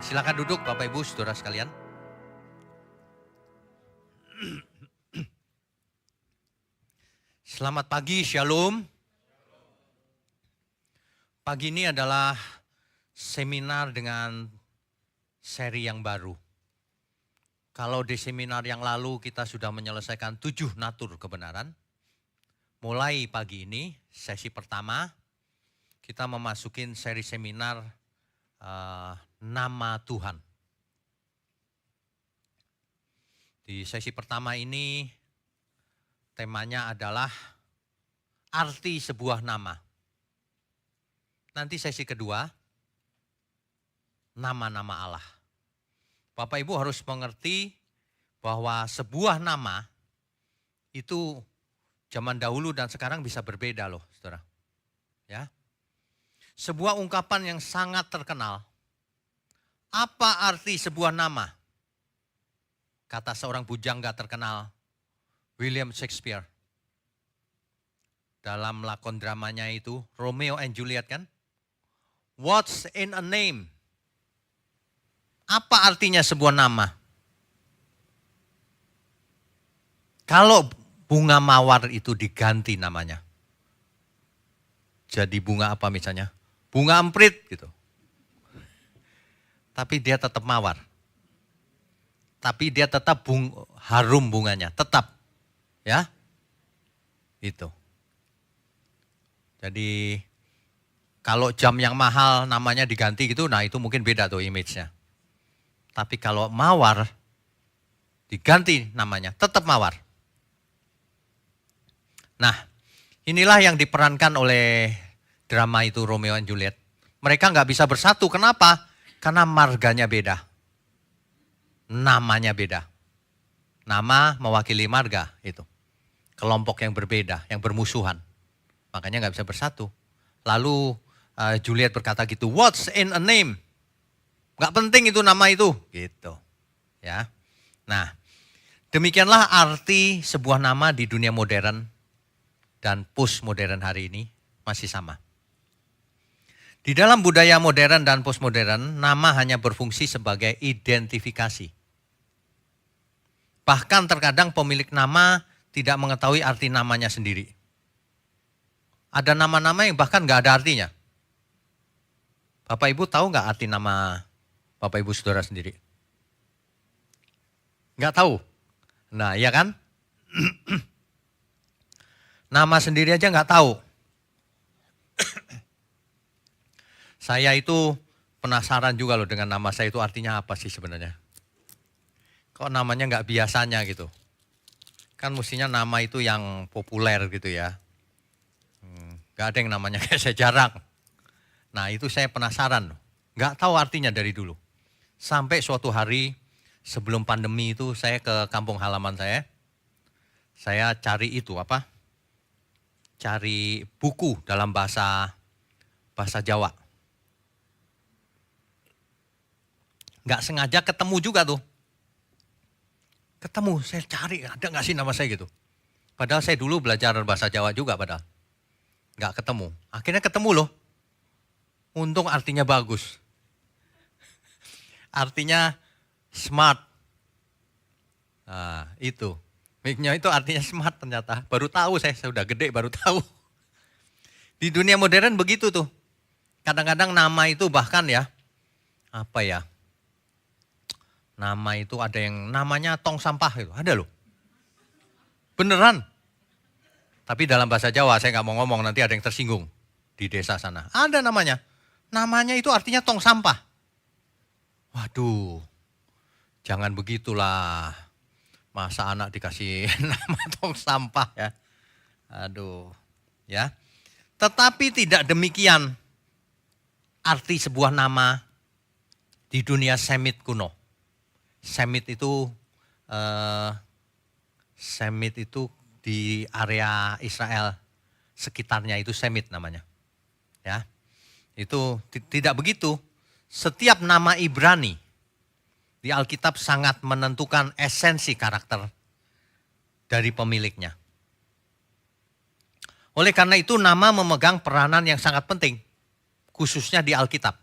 Silakan duduk Bapak Ibu Saudara sekalian. Selamat pagi, Shalom. Pagi ini adalah seminar dengan seri yang baru. Kalau di seminar yang lalu kita sudah menyelesaikan 7 natur kebenaran. Mulai pagi ini, sesi pertama, kita memasukin seri seminar nama Tuhan. Di sesi pertama ini temanya adalah arti sebuah nama. Nanti sesi kedua, nama-nama Allah. Bapak Ibu harus mengerti bahwa sebuah nama itu zaman dahulu dan sekarang bisa berbeda loh, saudara. Ya. Sebuah ungkapan yang sangat terkenal. Apa arti sebuah nama? Kata seorang pujangga terkenal, William Shakespeare. Dalam lakon dramanya itu, Romeo and Juliet kan? What's in a name? Apa artinya sebuah nama? Kalau bunga mawar itu diganti namanya. Jadi bunga apa misalnya? Bunga emprit gitu. Tapi dia tetap mawar. Tapi dia tetap harum bunganya, tetap. Ya. Itu. Jadi kalau jam yang mahal namanya diganti gitu, nah itu mungkin beda tuh image-nya. Tapi kalau mawar diganti namanya, tetap mawar. Nah, inilah yang diperankan oleh drama itu Romeo and Juliet. Mereka nggak bisa bersatu, kenapa? Karena marganya beda. Namanya beda. Nama mewakili marga itu. Kelompok yang berbeda, yang bermusuhan. Makanya nggak bisa bersatu. Lalu Juliet berkata gitu, what's in a name? Nggak penting itu nama itu. Gitu. Ya. Nah, demikianlah arti sebuah nama di dunia modern dan postmodern hari ini masih sama. Di dalam budaya modern dan postmodern, nama hanya berfungsi sebagai identifikasi. Bahkan terkadang pemilik nama tidak mengetahui arti namanya sendiri. Ada nama-nama yang bahkan nggak ada artinya. Bapak Ibu tahu nggak arti nama Bapak Ibu Saudara sendiri? Nggak tahu. Nah, iya kan? Nama sendiri aja nggak tahu. Saya itu penasaran juga loh dengan nama saya itu artinya apa sih sebenarnya. Kok namanya nggak biasanya gitu. Kan mestinya nama itu yang populer gitu ya. Nggak ada yang namanya kayak saya, jarang. Nah itu saya penasaran. Nggak tahu artinya dari dulu. Sampai suatu hari sebelum pandemi itu saya ke kampung halaman saya. Saya cari itu apa? Cari buku dalam bahasa Jawa. Nggak sengaja ketemu juga tuh. Ketemu, saya cari ada nggak sih nama saya gitu. Padahal saya dulu belajar bahasa Jawa juga padahal. Nggak ketemu. Akhirnya ketemu loh. Untung artinya bagus. Artinya smart. Nah itu. Mic-nya itu artinya smart ternyata. Baru tahu saya sudah gede baru tahu. Di dunia modern begitu tuh. Kadang-kadang nama itu bahkan ya. Apa ya. Nama itu ada yang namanya tong sampah itu. Ada loh. Beneran. Tapi dalam bahasa Jawa saya nggak mau ngomong nanti ada yang tersinggung. Di desa sana. Ada namanya. Namanya itu artinya tong sampah. Waduh. Jangan begitulah. Masa anak dikasih nama tong sampah ya. Aduh. Ya. Tetapi tidak demikian arti sebuah nama di dunia Semit kuno. Semit itu di area Israel sekitarnya itu Semit namanya. Ya. Itu tidak begitu. Setiap nama Ibrani di Alkitab sangat menentukan esensi karakter dari pemiliknya. Oleh karena itu nama memegang peranan yang sangat penting, khususnya di Alkitab.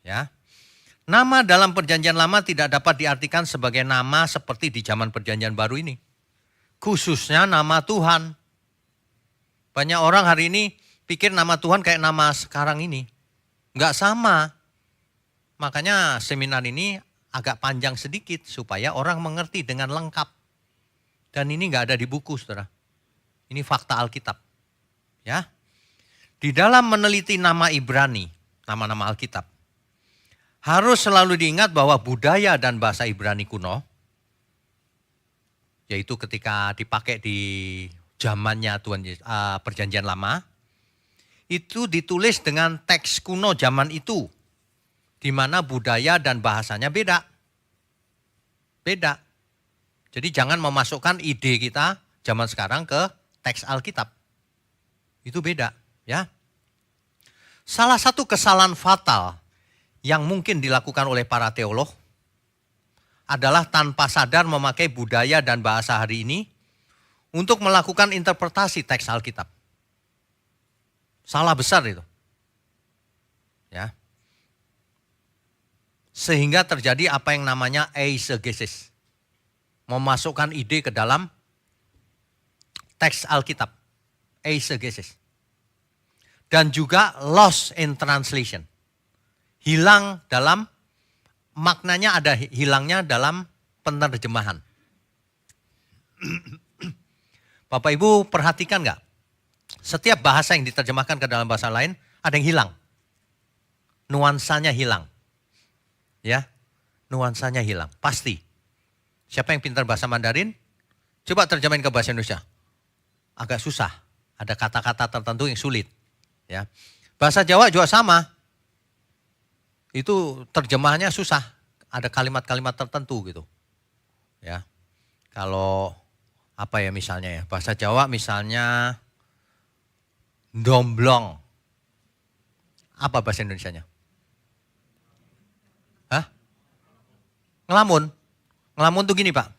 Ya. Nama dalam perjanjian lama tidak dapat diartikan sebagai nama seperti di zaman perjanjian baru ini. Khususnya nama Tuhan. Banyak orang hari ini pikir nama Tuhan kayak nama sekarang ini. Enggak sama. Makanya seminar ini agak panjang sedikit supaya orang mengerti dengan lengkap. Dan ini enggak ada di buku, saudara. Ini fakta Alkitab. Ya. Di dalam meneliti nama Ibrani, nama-nama Alkitab, harus selalu diingat bahwa budaya dan bahasa Ibrani kuno, yaitu ketika dipakai di zamannya perjanjian lama, itu ditulis dengan teks kuno zaman itu, di mana budaya dan bahasanya beda. Beda. Jadi jangan memasukkan ide kita zaman sekarang ke teks Alkitab. Itu beda, ya. Salah satu kesalahan fatal yang mungkin dilakukan oleh para teolog adalah tanpa sadar memakai budaya dan bahasa hari ini untuk melakukan interpretasi teks Alkitab. Salah besar itu. Ya. Sehingga terjadi apa yang namanya eisegesis. Memasukkan ide ke dalam teks Alkitab. Eisegesis. Dan juga lost in translation. Hilang dalam, maknanya ada hilangnya dalam penerjemahan. Bapak Ibu perhatikan nggak? Setiap bahasa yang diterjemahkan ke dalam bahasa lain ada yang hilang. Nuansanya hilang. Ya, nuansanya hilang. Pasti. Siapa yang pintar bahasa Mandarin? Coba terjemahin ke bahasa Indonesia. Agak susah. Ada kata-kata tertentu yang sulit. Ya. Bahasa Jawa juga sama. Itu terjemahannya susah. Ada kalimat-kalimat tertentu gitu. Ya. Kalau apa ya misalnya ya, bahasa Jawa misalnya domblong. Apa bahasa Indonesianya? Hah? Ngelamun. Ngelamun tuh gini, Pak.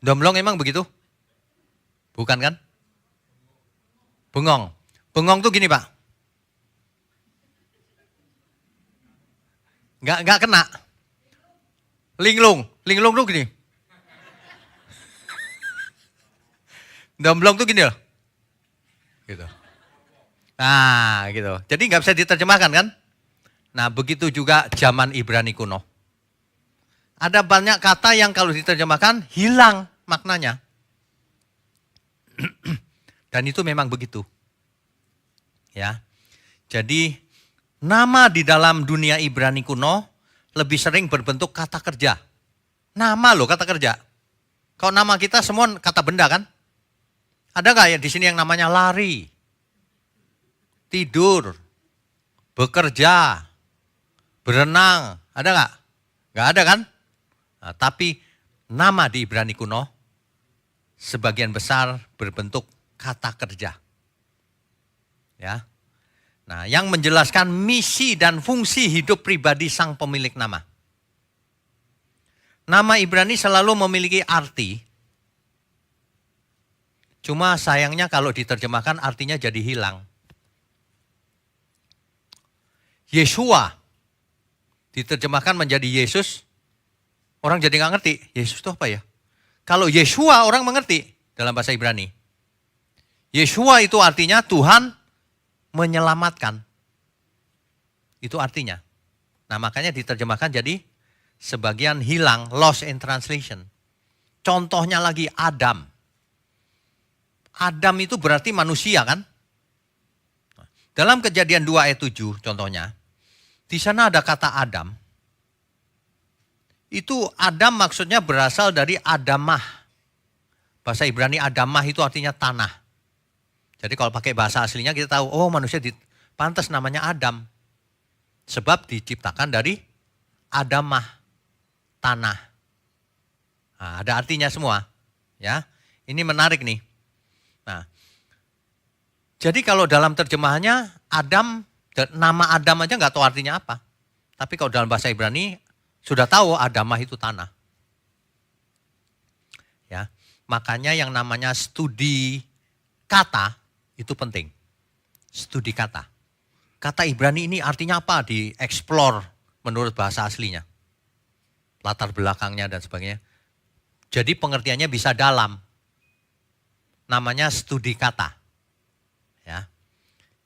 Domblong emang begitu? Bukan kan? Bengong. Bengong tuh gini, Pak. Enggak kena. Linglung. Linglung tuh gini. Domblong tuh gini loh. Gitu. Nah, gitu. Jadi nggak bisa diterjemahkan kan? Nah, begitu juga zaman Ibrani kuno. Ada banyak kata yang kalau diterjemahkan hilang maknanya. Dan itu memang begitu. Ya. Jadi nama di dalam dunia Ibrani kuno lebih sering berbentuk kata kerja. Nama loh kata kerja. Kalau nama kita semua kata benda kan? Ada nggak ya di sini yang namanya lari, tidur, bekerja, berenang? Ada nggak? Nggak ada kan? Nah, tapi nama di Ibrani kuno sebagian besar berbentuk kata kerja. Ya. Nah, yang menjelaskan misi dan fungsi hidup pribadi sang pemilik nama. Nama Ibrani selalu memiliki arti. Cuma sayangnya kalau diterjemahkan artinya jadi hilang. Yeshua diterjemahkan menjadi Yesus, orang jadi nggak ngerti. Yesus itu apa ya? Kalau Yeshua orang mengerti dalam bahasa Ibrani. Yeshua itu artinya Tuhan menyelamatkan. Itu artinya. Nah makanya diterjemahkan jadi sebagian hilang, lost in translation. Contohnya lagi Adam. Adam itu berarti manusia kan? Dalam Kejadian 2 ayat 7 contohnya. Di sana ada kata Adam. Itu Adam maksudnya berasal dari Adamah. Bahasa Ibrani Adamah itu artinya tanah. Jadi kalau pakai bahasa aslinya kita tahu, oh manusia pantas namanya Adam. Sebab diciptakan dari Adamah, tanah. Nah, ada artinya semua. Ya, ini menarik nih. Nah, jadi kalau dalam terjemahannya Adam, nama Adam aja nggak tahu artinya apa. Tapi kalau dalam bahasa Ibrani sudah tahu Adamah itu tanah. Ya, makanya yang namanya studi kata itu penting. Studi kata. kata Ibrani ini artinya apa? Dieksplor menurut bahasa aslinya. Latar belakangnya dan sebagainya. Jadi pengertiannya bisa dalam. Namanya studi kata. Ya.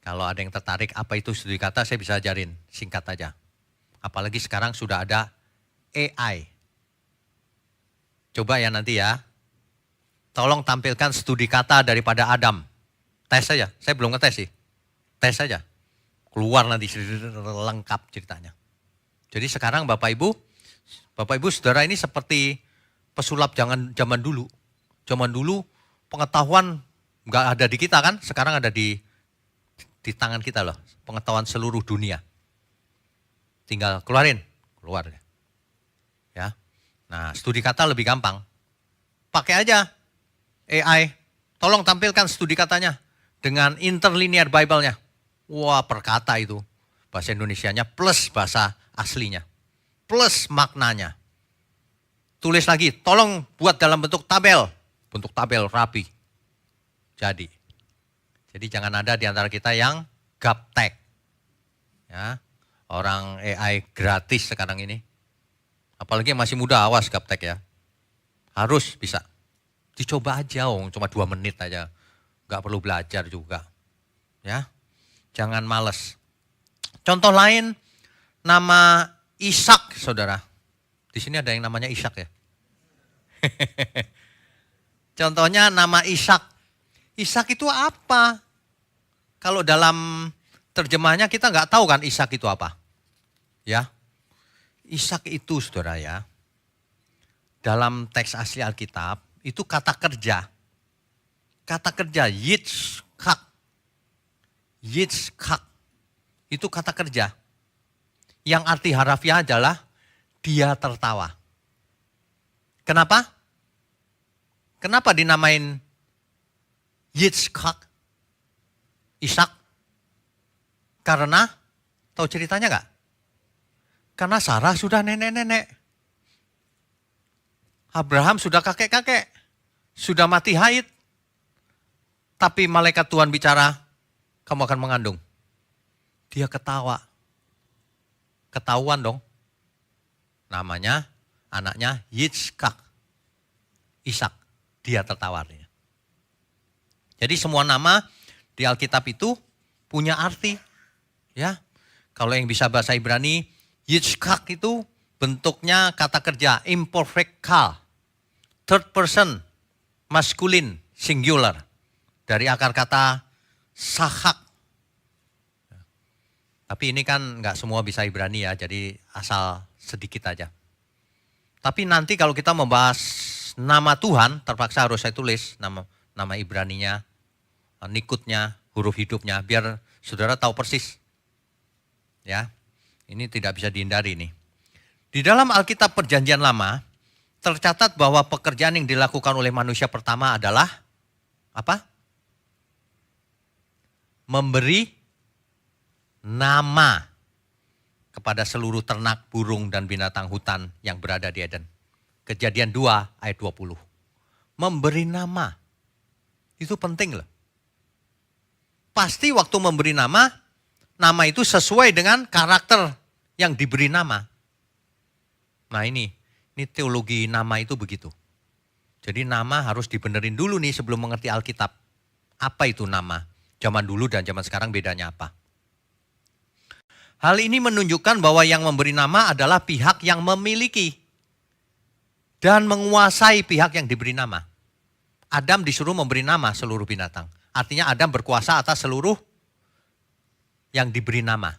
Kalau ada yang tertarik apa itu studi kata, saya bisa ajarin, singkat aja. Apalagi sekarang sudah ada AI. Coba ya nanti ya. Tolong tampilkan studi kata daripada Adam. Tes saja, saya belum ngetes sih. Tes saja. Keluar nanti lengkap ceritanya. Jadi sekarang Bapak Ibu Saudara ini seperti pesulap zaman dulu. Zaman dulu pengetahuan nggak ada di kita kan, sekarang ada di tangan kita loh. Pengetahuan seluruh dunia. Tinggal keluar. Ya. Nah, studi kata lebih gampang. Pakai aja AI. Tolong tampilkan studi katanya dengan interlinear Bible-nya. Wah, perkata itu. Bahasa Indonesianya plus bahasa aslinya. Plus maknanya. Tulis lagi, tolong buat dalam bentuk tabel. Bentuk tabel rapi. Jadi jangan ada di antara kita yang gaptek. Ya, orang AI gratis sekarang ini. Apalagi yang masih muda, awas gaptek ya. Harus bisa. Dicoba aja, cuma 2 menit aja. Gak perlu belajar juga. Ya, jangan males. Contoh lain, nama Ishak, saudara. Di sini ada yang namanya Ishak ya. Contohnya nama Ishak. Ishak itu apa? Kalau dalam terjemahnya kita nggak tahu kan Ishak itu apa. Ya, Ishak itu saudara ya. Dalam teks asli Alkitab itu kata kerja. Kata kerja Yitzhak. Yitzhak. Itu kata kerja. Yang arti harafiah adalah dia tertawa. Kenapa? Kenapa dinamain Yitzhak? Ishak? Karena, tahu ceritanya nggak? Karena Sarah sudah nenek-nenek. Abraham sudah kakek-kakek. Sudah mati haid. Tapi malaikat Tuhan bicara, kamu akan mengandung. Dia ketawa. Ketahuan dong. Namanya, anaknya Yitzhak. Ishak. Dia tertawa. Jadi semua nama di Alkitab itu punya arti. Ya, kalau yang bisa bahasa Ibrani, Yitzhak itu bentuknya kata kerja imperfect kal. Third person, maskulin, singular. Dari akar kata sahak. Tapi ini kan nggak semua bisa Ibrani ya, jadi asal sedikit aja. Tapi nanti kalau kita membahas nama Tuhan, terpaksa harus saya tulis nama Ibraninya, nikutnya, huruf hidupnya, biar saudara tahu persis. Ya, ini tidak bisa dihindari nih. Di dalam Alkitab Perjanjian Lama, tercatat bahwa pekerjaan yang dilakukan oleh manusia pertama adalah apa? Memberi nama kepada seluruh ternak, burung, dan binatang hutan yang berada di Eden. Kejadian 2 ayat 20. Memberi nama. Itu penting loh. Pasti waktu memberi nama itu sesuai dengan karakter yang diberi nama. Nah ini teologi nama itu begitu. Jadi nama harus dibenerin dulu nih sebelum mengerti Alkitab. Apa itu nama? Zaman dulu dan zaman sekarang bedanya apa? Hal ini menunjukkan bahwa yang memberi nama adalah pihak yang memiliki dan menguasai pihak yang diberi nama. Adam disuruh memberi nama seluruh binatang. Artinya Adam berkuasa atas seluruh yang diberi nama.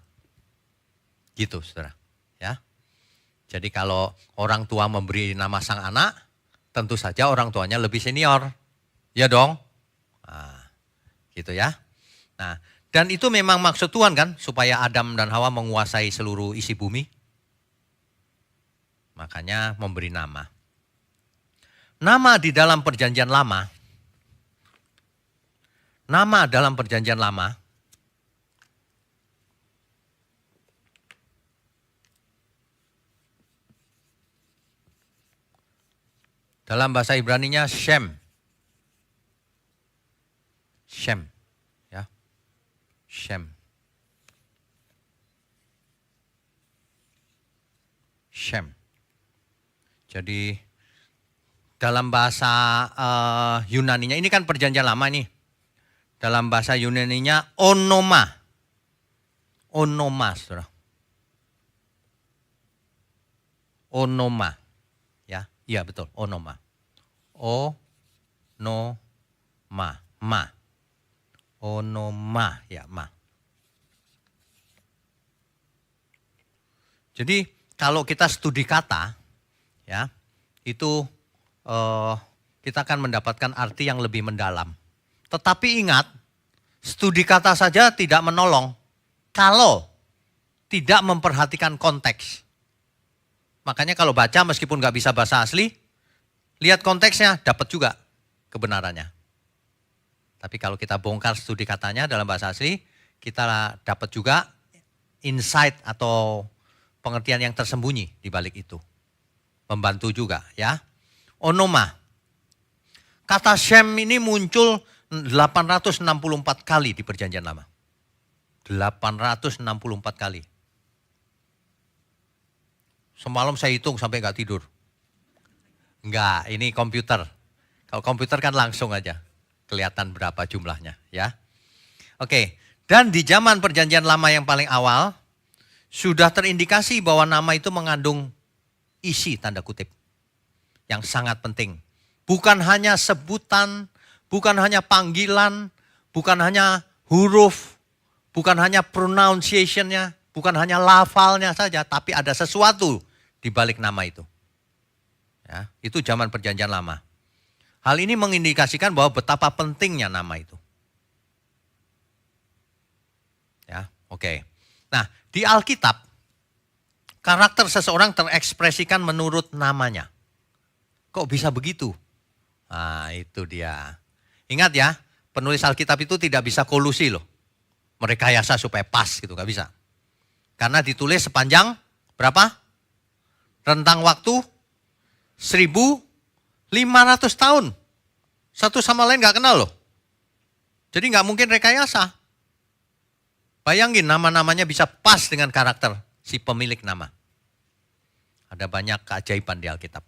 Gitu, saudara. Ya. Jadi kalau orang tua memberi nama sang anak, tentu saja orang tuanya lebih senior. Ya dong? Nah, gitu ya. Nah, dan itu memang maksud Tuhan kan, supaya Adam dan Hawa menguasai seluruh isi bumi. Makanya memberi nama. Nama di dalam perjanjian lama, nama dalam perjanjian lama, dalam bahasa Ibraninya Shem. Shem. Ya. Shem. Shem. Jadi dalam bahasa Yunaninya, ini kan perjanjian lama nih. Dalam bahasa Yunaninya onoma. Onoma, saudara. Onoma. Ya, iya betul, onoma. O-no-ma. Ma. Onoma, ya ma. Jadi kalau kita studi kata, ya itu kita akan mendapatkan arti yang lebih mendalam. Tetapi ingat, studi kata saja tidak menolong kalau tidak memperhatikan konteks. Makanya kalau baca meskipun nggak bisa bahasa asli, lihat konteksnya, dapat juga kebenarannya. Tapi kalau kita bongkar studi katanya dalam bahasa asli, kita dapat juga insight atau pengertian yang tersembunyi di balik itu. Membantu juga ya. Onoma. Kata Shem ini muncul 864 kali di perjanjian lama. 864 kali. Semalam saya hitung sampai nggak tidur. Enggak, ini komputer. Kalau komputer kan langsung aja kelihatan berapa jumlahnya ya. Oke, dan di zaman perjanjian lama yang paling awal sudah terindikasi bahwa nama itu mengandung isi tanda kutip yang sangat penting. Bukan hanya sebutan, bukan hanya panggilan, bukan hanya huruf, bukan hanya pronunciation-nya, bukan hanya lafalnya saja, tapi ada sesuatu di balik nama itu. Ya, itu zaman perjanjian lama. Hal ini mengindikasikan bahwa betapa pentingnya nama itu. Ya, oke. Nah, di Alkitab, karakter seseorang terekspresikan menurut namanya. Kok bisa begitu? Nah, itu dia. Ingat ya, penulis Alkitab itu tidak bisa kolusi loh. Merekayasa supaya pas gitu, gak bisa. Karena ditulis sepanjang berapa? Rentang waktu 1.500 tahun. Satu sama lain gak kenal loh. Jadi gak mungkin rekayasa. Bayangin nama-namanya bisa pas dengan karakter si pemilik nama. Ada banyak keajaiban di Alkitab.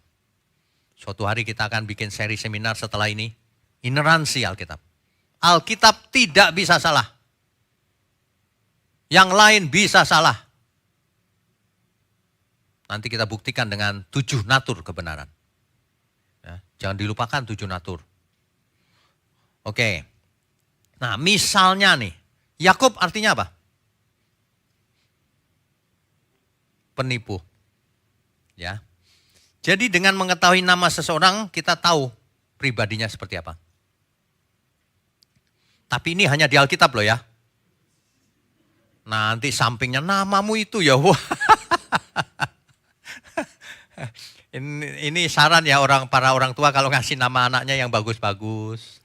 Suatu hari kita akan bikin seri seminar setelah ini. Ineransi Alkitab. Alkitab tidak bisa salah. Yang lain bisa salah. Nanti kita buktikan dengan 7 natur kebenaran. Ya, jangan dilupakan 7 natur. Oke. Nah, misalnya nih, Yakub artinya apa? Penipu. Ya. Jadi dengan mengetahui nama seseorang, kita tahu pribadinya seperti apa. Tapi ini hanya di Alkitab loh ya. Nanti sampingnya namamu itu ya. Ini saran ya para orang tua kalau ngasih nama anaknya yang bagus-bagus.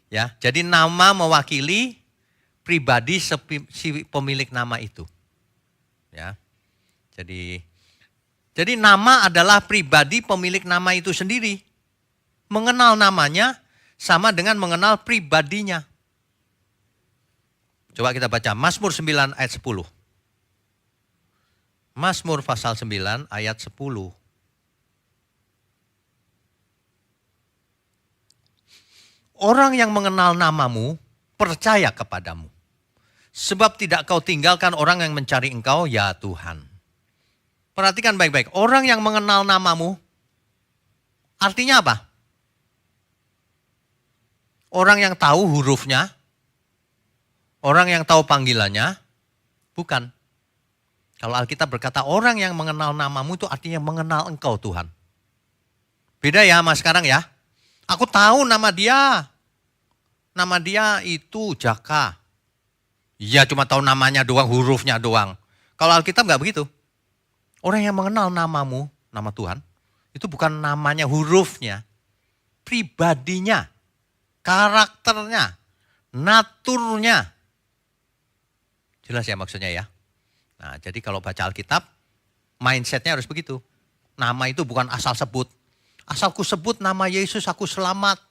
Ya, jadi nama mewakili pribadi si pemilik nama itu. Ya. Jadi nama adalah pribadi pemilik nama itu sendiri. Mengenal namanya sama dengan mengenal pribadinya. Coba kita baca Mazmur 9 ayat 10. Mazmur pasal 9 ayat 10. Orang yang mengenal namamu percaya kepadamu. Sebab tidak kau tinggalkan orang yang mencari engkau, ya Tuhan. Perhatikan baik-baik, orang yang mengenal namamu, artinya apa? Orang yang tahu hurufnya, orang yang tahu panggilannya, bukan. Kalau Alkitab berkata orang yang mengenal namamu itu artinya mengenal engkau Tuhan. Beda ya sama sekarang ya. Aku tahu nama dia. Nama dia itu Jaka. Iya cuma tahu namanya doang, hurufnya doang. Kalau Alkitab gak begitu. Orang yang mengenal namamu, nama Tuhan, itu bukan namanya hurufnya. Pribadinya, karakternya, naturnya. Jelas ya maksudnya ya. Nah jadi kalau baca Alkitab, mindsetnya harus begitu. Nama itu bukan asal sebut. Asal ku sebut nama Yesus aku selamat.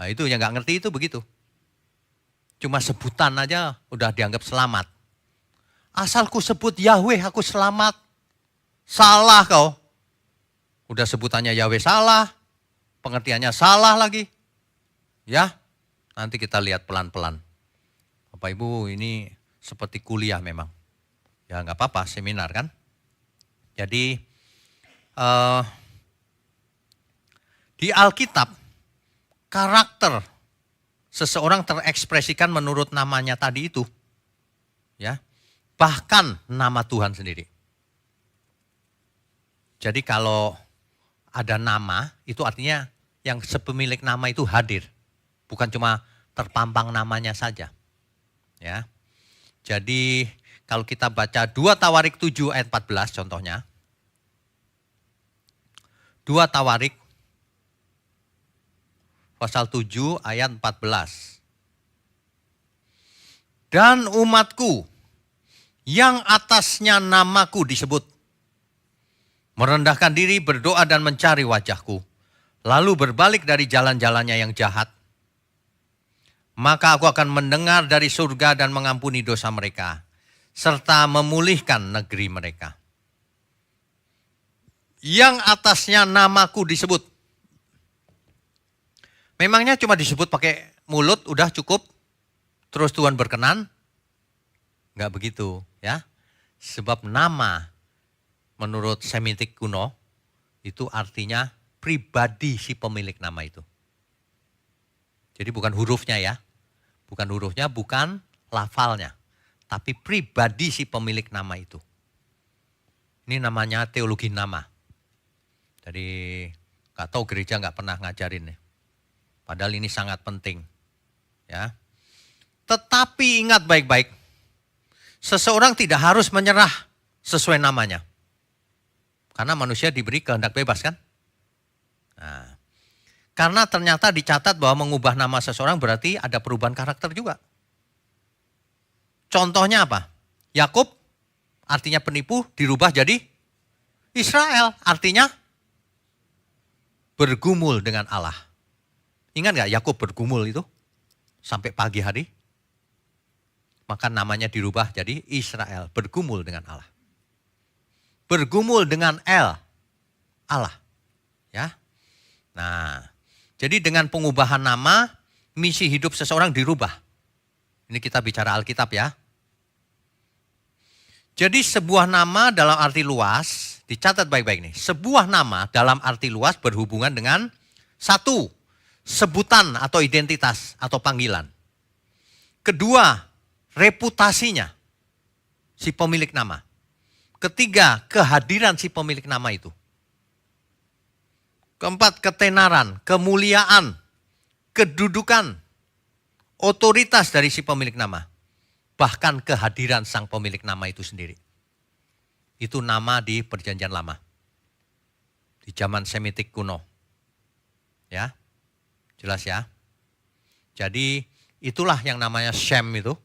Nah itu yang gak ngerti itu begitu. Cuma sebutan aja udah dianggap selamat. Asal ku sebut Yahweh aku selamat. Salah kau. Udah sebutannya Yahweh salah, pengertiannya salah lagi. Ya, nanti kita lihat pelan-pelan. Bapak Ibu, ini seperti kuliah memang. Ya nggak apa-apa, seminar kan. Jadi di Alkitab, karakter seseorang terekspresikan menurut namanya tadi itu. Ya, bahkan nama Tuhan sendiri. Jadi kalau ada nama, itu artinya yang sepemilik nama itu hadir. Bukan cuma terpampang namanya saja. Ya. Jadi kalau kita baca 2 Tawarik 7 ayat 14 contohnya. 2 Tawarik pasal 7 ayat 14. Dan umatku yang atasnya namaku disebut, merendahkan diri, berdoa dan mencari wajahku, lalu berbalik dari jalan-jalannya yang jahat, maka aku akan mendengar dari surga dan mengampuni dosa mereka, serta memulihkan negeri mereka. Yang atasnya namaku disebut. Memangnya cuma disebut pakai mulut udah cukup? Terus Tuhan berkenan? Enggak begitu ya. Sebab nama menurut Semitik kuno itu artinya pribadi si pemilik nama itu. Jadi bukan hurufnya ya. Bukan hurufnya, bukan lafalnya. Tapi pribadi si pemilik nama itu. Ini namanya teologi nama. Jadi gak tahu gereja gak pernah ngajarin nih. Padahal ini sangat penting. Ya. Tetapi ingat baik-baik. Seseorang tidak harus menyerah sesuai namanya. Karena manusia diberi kehendak bebas kan. Nah, karena ternyata dicatat bahwa mengubah nama seseorang berarti ada perubahan karakter juga. Contohnya apa? Yakub artinya penipu dirubah jadi Israel, artinya bergumul dengan Allah. Ingat gak Yakub bergumul itu sampai pagi hari? Maka namanya dirubah jadi Israel, bergumul dengan Allah. Bergumul dengan Allah. Ya. Nah, jadi dengan pengubahan nama, misi hidup seseorang dirubah. Ini kita bicara Alkitab ya. Jadi sebuah nama dalam arti luas, dicatat baik-baik nih. Sebuah nama dalam arti luas berhubungan dengan satu, sebutan atau identitas atau panggilan. Kedua, reputasinya si pemilik nama. Ketiga, kehadiran si pemilik nama itu. Keempat, ketenaran, kemuliaan, kedudukan, otoritas dari si pemilik nama. Bahkan kehadiran sang pemilik nama itu sendiri. Itu nama di Perjanjian Lama. Di zaman Semitik kuno. Ya, jelas ya. Jadi itulah yang namanya Shem itu.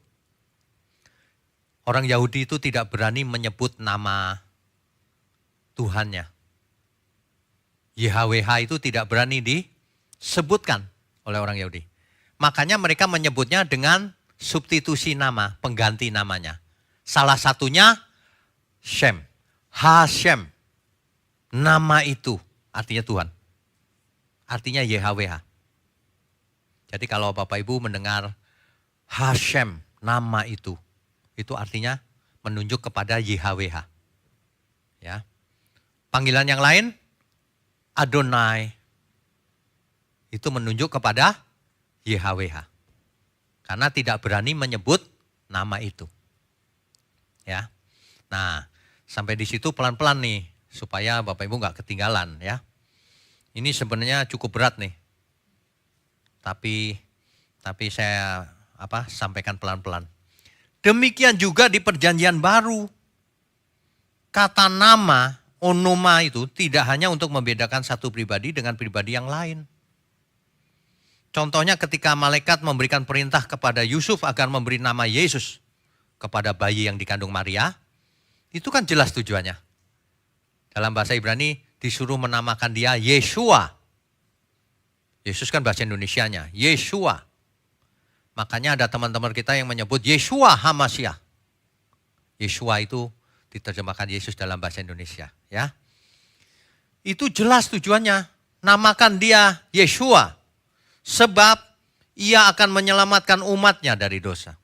Orang Yahudi itu tidak berani menyebut nama Tuhannya. YHWH itu tidak berani disebutkan oleh orang Yahudi. Makanya mereka menyebutnya dengan substitusi nama, pengganti namanya. Salah satunya Shem, Hashem. Nama itu artinya Tuhan. Artinya YHWH. Jadi kalau Bapak Ibu mendengar Hashem, nama itu artinya menunjuk kepada YHWH. Ya. Panggilan yang lain, Adonai, itu menunjuk kepada YHWH. Karena tidak berani menyebut nama itu. Ya. Nah, sampai di situ pelan-pelan nih, supaya Bapak Ibu nggak ketinggalan ya. Ini sebenarnya cukup berat nih. Tapi saya sampaikan pelan-pelan. Demikian juga di Perjanjian Baru. Kata nama, onoma itu tidak hanya untuk membedakan satu pribadi dengan pribadi yang lain. Contohnya ketika malaikat memberikan perintah kepada Yusuf agar memberi nama Yesus kepada bayi yang dikandung Maria, itu kan jelas tujuannya. Dalam bahasa Ibrani disuruh menamakan dia Yeshua. Yesus kan bahasa Indonesianya, Yeshua. Makanya ada teman-teman kita yang menyebut Yeshua HaMashiach. Yeshua itu diterjemahkan Yesus dalam bahasa Indonesia, ya. Itu jelas tujuannya. Namakan dia Yeshua sebab ia akan menyelamatkan umatnya dari dosa.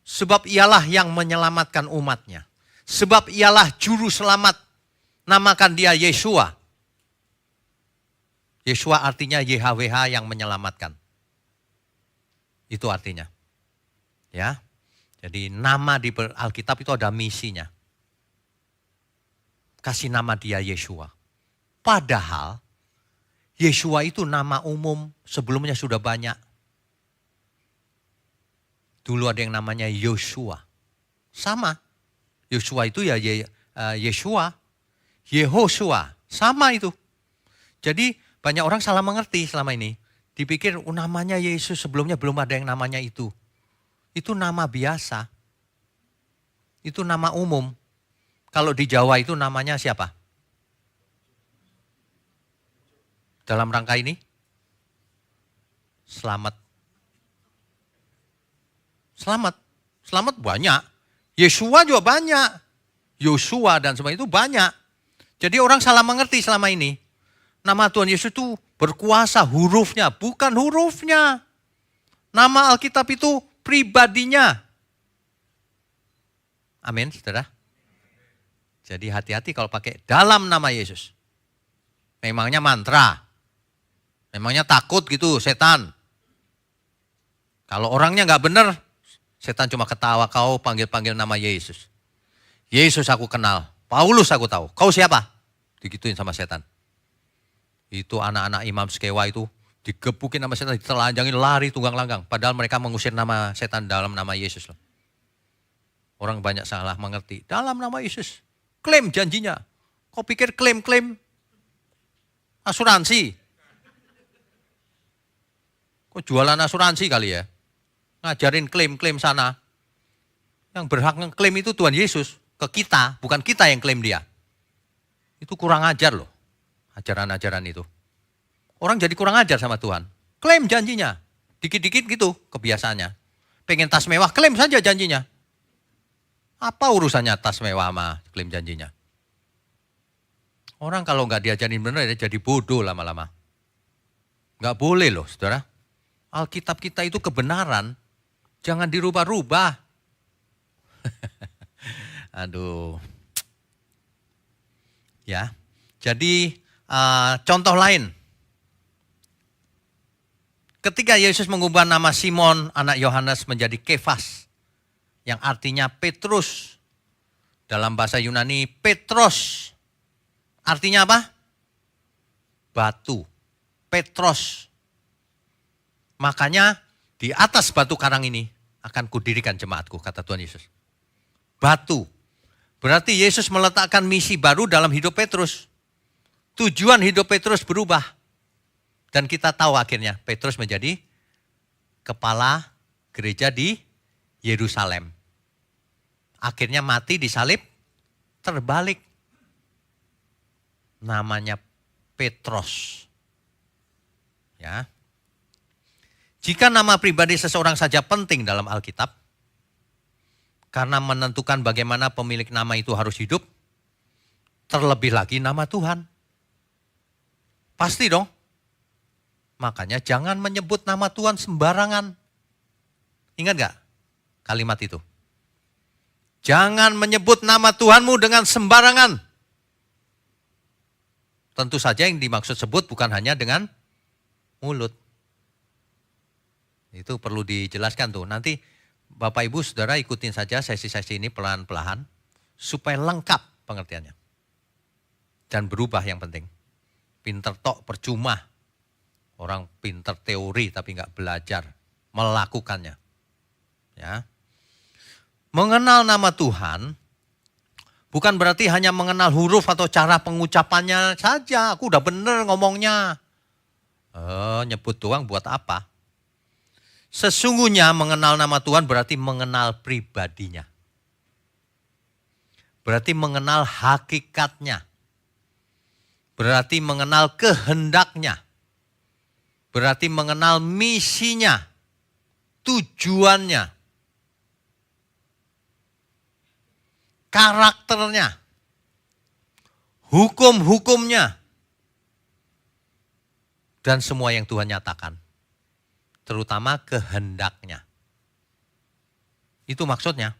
Sebab ialah yang menyelamatkan umatnya. Sebab ialah juru selamat. Namakan dia Yeshua. Yeshua artinya YHWH yang menyelamatkan. Itu artinya. Ya. Jadi nama di Alkitab itu ada misinya. Kasih nama dia Yeshua. Padahal Yeshua itu nama umum, sebelumnya sudah banyak. Dulu ada yang namanya Yosua. Sama. Yosua itu ya Yeshua. Yehosua. Sama itu. Jadi banyak orang salah mengerti selama ini. Dipikir namanya Yesus, sebelumnya belum ada yang namanya itu. Itu nama biasa. Itu nama umum. Kalau di Jawa itu namanya siapa? Dalam rangka ini? Selamat. Selamat banyak. Yeshua juga banyak. Yosua dan semua itu banyak. Jadi orang salah mengerti selama ini. Nama Tuhan Yesus itu berkuasa hurufnya, bukan hurufnya. Nama Alkitab itu pribadinya. Amin, saudara. Jadi hati-hati kalau pakai dalam nama Yesus. Memangnya mantra. Memangnya takut gitu setan. Kalau orangnya nggak benar, setan cuma ketawa, kau panggil-panggil nama Yesus. Yesus aku kenal, Paulus aku tahu. Kau siapa? Digituin sama setan. Itu anak-anak imam Skewa itu digebukin sama setan, ditelanjangin lari tunggang langgang. Padahal mereka mengusir nama setan dalam nama Yesus. Orang banyak salah mengerti. Dalam nama Yesus. Klaim janjinya. Kau pikir klaim-klaim asuransi? Kok jualan asuransi kali ya? Ngajarin klaim-klaim sana. Yang berhak ngeklaim itu Tuhan Yesus. Ke kita, bukan kita yang klaim dia. Itu kurang ajar loh. Ajaran-ajaran itu. Orang jadi kurang ajar sama Tuhan. Klaim janjinya. Dikit-dikit gitu kebiasaannya. Pengen tas mewah, klaim saja janjinya. Apa urusannya tas mewah sama klaim janjinya? Orang kalau nggak diajarin benar dia jadi bodoh lama-lama. Nggak boleh loh saudara. Alkitab kita itu kebenaran. Jangan dirubah-rubah. Aduh. Ya. Jadi contoh lain. Ketika Yesus mengubah nama Simon anak Yohanes menjadi Kefas. Yang artinya Petrus. Dalam bahasa Yunani Petros. Artinya apa? Batu. Petros. Makanya di atas batu karang ini akan kudirikan jemaatku, kata Tuhan Yesus. Batu. Berarti Yesus meletakkan misi baru dalam hidup Petrus. Tujuan hidup Petrus berubah. Dan kita tahu akhirnya Petrus menjadi kepala gereja di Yerusalem. Akhirnya mati disalib, terbalik. Namanya Petros. Ya. Jika nama pribadi seseorang saja penting dalam Alkitab, karena menentukan bagaimana pemilik nama itu harus hidup, terlebih lagi nama Tuhan. Pasti dong. Makanya jangan menyebut nama Tuhan sembarangan. Ingat gak kalimat itu? Jangan menyebut nama Tuhanmu dengan sembarangan. Tentu saja yang dimaksud sebut bukan hanya dengan mulut. Itu perlu dijelaskan tuh. Nanti Bapak Ibu Saudara ikutin saja sesi-sesi ini pelan-pelan. Supaya lengkap pengertiannya. Dan berubah yang penting. Pinter tok percuma. Orang pinter teori tapi nggak belajar. Melakukannya. Ya. Mengenal nama Tuhan. Bukan berarti hanya mengenal huruf atau cara pengucapannya saja. Aku udah bener ngomongnya. Nyebut doang buat apa? Sesungguhnya mengenal nama Tuhan berarti mengenal pribadinya. Berarti mengenal hakikatnya. Berarti mengenal kehendaknya. Berarti mengenal misinya. Tujuannya. karakternya, hukum-hukumnya, dan semua yang Tuhan nyatakan. Terutama kehendaknya. Itu maksudnya.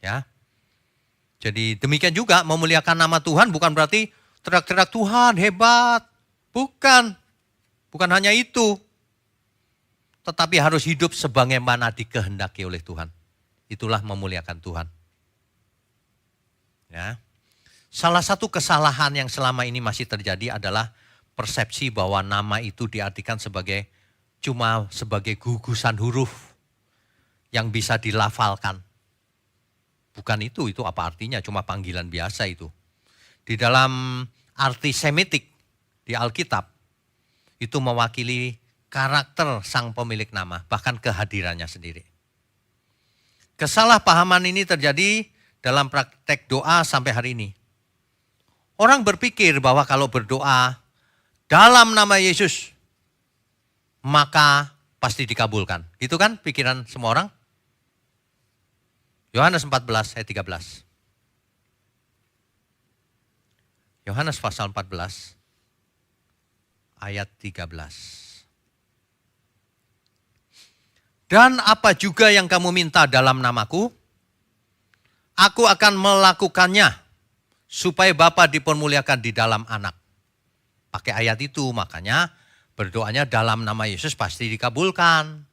Ya. Jadi demikian juga memuliakan nama Tuhan bukan berarti teriak-teriak Tuhan hebat. Bukan. Bukan hanya itu. Tetapi harus hidup sebagaimana dikehendaki oleh Tuhan. Itulah memuliakan Tuhan. Ya. Salah satu kesalahan yang selama ini masih terjadi adalah persepsi bahwa nama itu diartikan cuma sebagai gugusan huruf yang bisa dilafalkan. Bukan itu apa artinya? Cuma panggilan biasa itu. Di dalam arti Semitik di Alkitab, itu mewakili karakter sang pemilik nama, bahkan kehadirannya sendiri. Kesalahpahaman ini terjadi dalam praktek doa sampai hari ini. Orang berpikir bahwa kalau berdoa dalam nama Yesus, maka pasti dikabulkan. Gitu kan pikiran semua orang? Yohanes 14 ayat 13. Yohanes pasal 14 ayat 13. Dan apa juga yang kamu minta dalam namaku, aku akan melakukannya supaya Bapa dipermuliakan di dalam anak. Pakai ayat itu makanya berdoanya dalam nama Yesus pasti dikabulkan.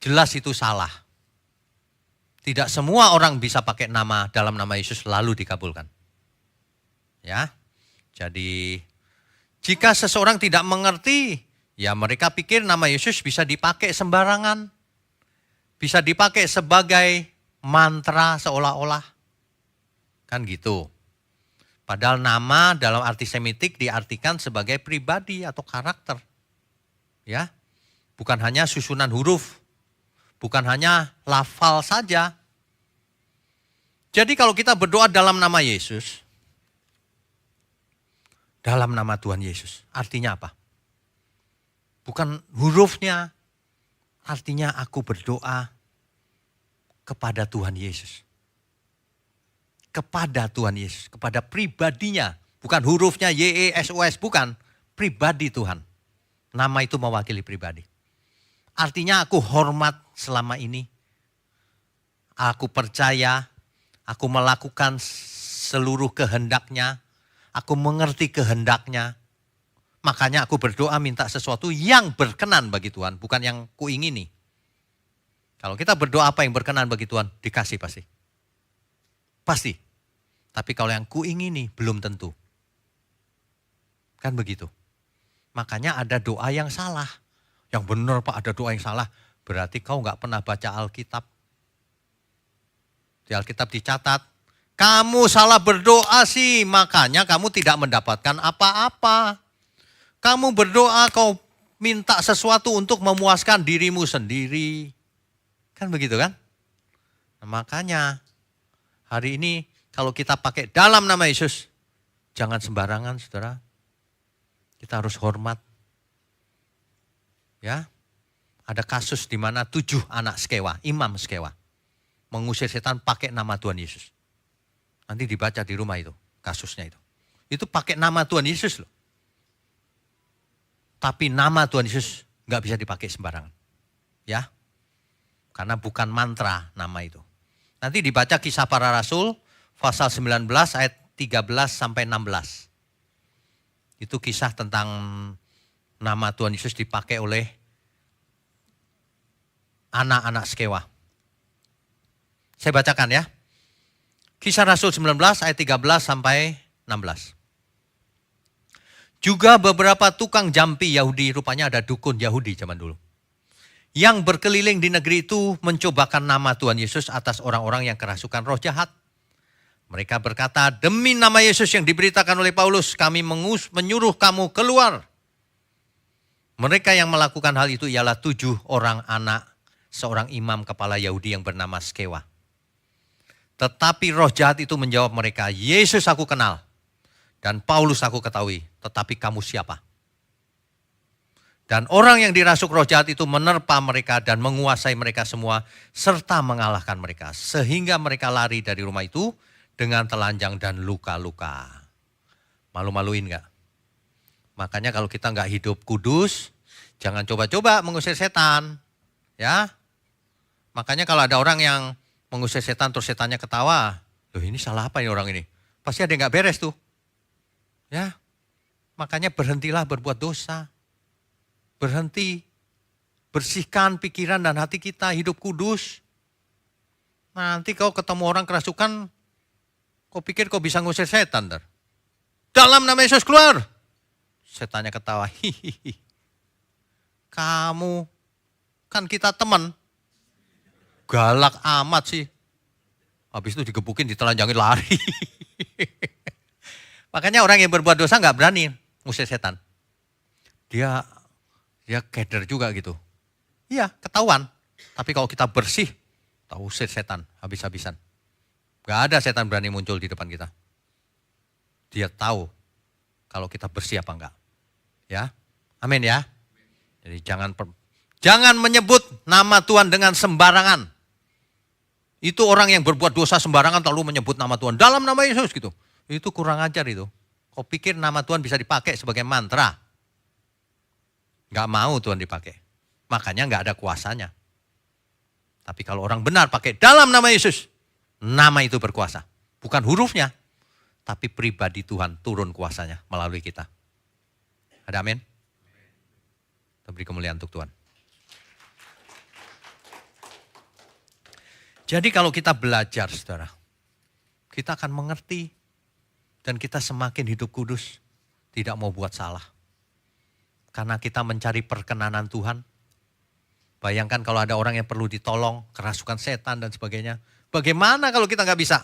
Jelas itu salah. Tidak semua orang bisa pakai nama dalam nama Yesus lalu dikabulkan. Ya. Jadi jika seseorang tidak mengerti, ya mereka pikir nama Yesus bisa dipakai sembarangan. Bisa dipakai sebagai mantra seolah-olah. Kan gitu. Padahal nama dalam arti Semitik diartikan sebagai pribadi atau karakter. Ya. Bukan hanya susunan huruf. Bukan hanya lafal saja. Jadi kalau kita berdoa dalam nama Yesus, dalam nama Tuhan Yesus, artinya apa? Bukan hurufnya, artinya aku berdoa kepada Tuhan Yesus. Kepada Tuhan Yesus, kepada pribadinya. Bukan hurufnya YESUS, bukan. Pribadi Tuhan. Nama itu mewakili pribadi. Artinya aku hormat selama ini. Aku percaya, aku melakukan seluruh kehendaknya. Aku mengerti kehendaknya. Makanya aku berdoa minta sesuatu yang berkenan bagi Tuhan. Bukan yang kuingini. Kalau kita berdoa apa yang berkenan bagi Tuhan, dikasih pasti. Pasti. Tapi kalau yang kuingini belum tentu. Kan begitu. Makanya ada doa yang salah. Yang benar Pak ada doa yang salah. Berarti kau gak pernah baca Alkitab. Di Alkitab dicatat. Kamu salah berdoa sih. Makanya kamu tidak mendapatkan apa-apa. Kamu berdoa kau minta sesuatu untuk memuaskan dirimu sendiri. Kan begitu kan? Nah, makanya hari ini kalau kita pakai dalam nama Yesus. Jangan sembarangan saudara. Kita harus hormat. Ya, ada kasus di mana 7 anak Skewa, imam Skewa, mengusir setan pakai nama Tuhan Yesus. Nanti dibaca di rumah itu, kasusnya itu. Itu pakai nama Tuhan Yesus loh. Tapi nama Tuhan Yesus nggak bisa dipakai sembarangan. Ya, karena bukan mantra nama itu. Nanti dibaca Kisah Para Rasul, pasal 19 ayat 13 sampai 16. Itu kisah tentang nama Tuhan Yesus dipakai oleh anak-anak Skewa. Saya bacakan ya. Kisah Rasul 19 ayat 13 sampai 16. Juga beberapa tukang jampi Yahudi, rupanya ada dukun Yahudi zaman dulu. Yang berkeliling di negeri itu mencobakan nama Tuhan Yesus atas orang-orang yang kerasukan roh jahat. Mereka berkata, demi nama Yesus yang diberitakan oleh Paulus, kami menyuruh kamu keluar. Mereka yang melakukan hal itu ialah 7 orang anak seorang imam kepala Yahudi yang bernama Skewa. Tetapi roh jahat itu menjawab mereka, Yesus aku kenal dan Paulus aku ketahui, tetapi kamu siapa? Dan orang yang dirasuk roh jahat itu menerpa mereka dan menguasai mereka semua serta mengalahkan mereka. Sehingga mereka lari dari rumah itu dengan telanjang dan luka-luka. Malu-maluin gak? Makanya kalau kita gak hidup kudus, jangan coba-coba mengusir setan. Ya, makanya kalau ada orang yang mengusir setan terus setannya ketawa. Loh ini salah apa ini orang ini? Pasti ada yang gak beres tuh. Ya, makanya berhentilah berbuat dosa. Berhenti, bersihkan pikiran dan hati kita, hidup kudus. Nanti kau ketemu orang kerasukan, kau pikir kau bisa ngusir setan. Dalam nama Yesus keluar. Setannya ketawa, hihihi. Kamu, kan kita teman. Galak amat sih. Habis itu digebukin, ditelanjangin lari. Makanya orang yang berbuat dosa gak berani ngusir setan. Dia keder juga gitu. Iya, ketahuan. Tapi kalau kita bersih, tahu usir setan habis-habisan. Gak ada setan berani muncul di depan kita. Dia tahu kalau kita bersih apa enggak. Ya, amin ya. Jadi jangan menyebut nama Tuhan dengan sembarangan. Itu orang yang berbuat dosa sembarangan lalu menyebut nama Tuhan dalam nama Yesus gitu. Itu kurang ajar itu. Kau pikir nama Tuhan bisa dipakai sebagai mantra? Gak mau Tuhan dipakai. Makanya gak ada kuasanya. Tapi kalau orang benar pakai dalam nama Yesus, nama itu berkuasa. Bukan hurufnya, tapi pribadi Tuhan turun kuasanya melalui kita. Ada amin? Kita beri kemuliaan untuk Tuhan. Jadi kalau kita belajar, saudara, kita akan mengerti dan kita semakin hidup kudus, tidak mau buat salah. Karena kita mencari perkenanan Tuhan. Bayangkan kalau ada orang yang perlu ditolong, kerasukan setan dan sebagainya. Bagaimana kalau kita nggak bisa?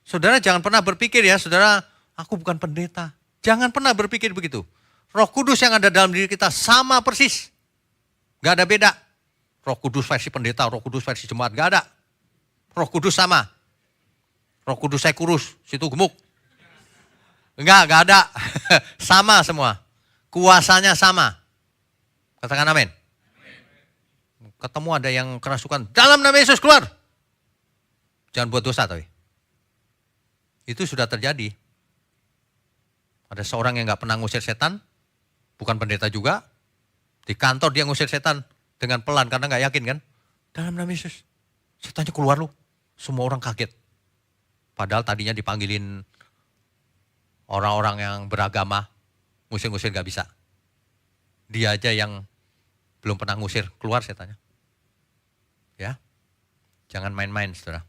Saudara jangan pernah berpikir ya, saudara, aku bukan pendeta. Jangan pernah berpikir begitu. Roh Kudus yang ada dalam diri kita sama persis. Gak ada beda. Roh Kudus versi pendeta, Roh Kudus versi jemaat, gak ada. Roh Kudus sama. Roh Kudus saya kurus, situ gemuk. Gak ada. Sama semua. Kuasanya sama. Katakan amin. Ketemu ada yang kerasukan, dalam nama Yesus keluar. Jangan buat dosa tapi. Itu sudah terjadi. Ada seorang yang gak pernah ngusir setan, bukan pendeta juga. Di kantor dia ngusir setan dengan pelan karena gak yakin kan. Dalam nama Yesus, setannya keluar lu. Semua orang kaget. Padahal tadinya dipanggilin orang-orang yang beragama. Ngusir-ngusir gak bisa. Dia aja yang belum pernah ngusir, keluar setannya. Ya, jangan main-main saudara.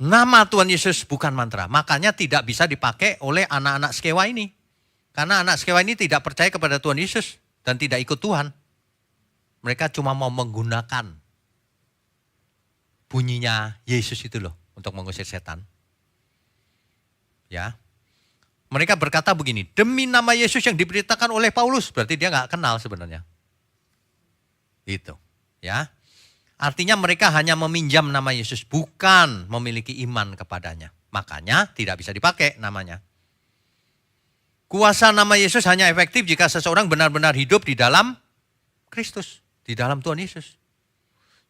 Nama Tuhan Yesus bukan mantra. Makanya tidak bisa dipakai oleh anak-anak Skewa ini. Karena anak Skewa ini tidak percaya kepada Tuhan Yesus dan tidak ikut Tuhan. Mereka cuma mau menggunakan bunyinya Yesus itu loh untuk mengusir setan. Ya. Mereka berkata begini, demi nama Yesus yang diberitakan oleh Paulus, berarti dia nggak kenal sebenarnya. Itu, ya. Artinya mereka hanya meminjam nama Yesus, bukan memiliki iman kepadanya. Makanya tidak bisa dipakai namanya. Kuasa nama Yesus hanya efektif jika seseorang benar-benar hidup di dalam Kristus, di dalam Tuhan Yesus.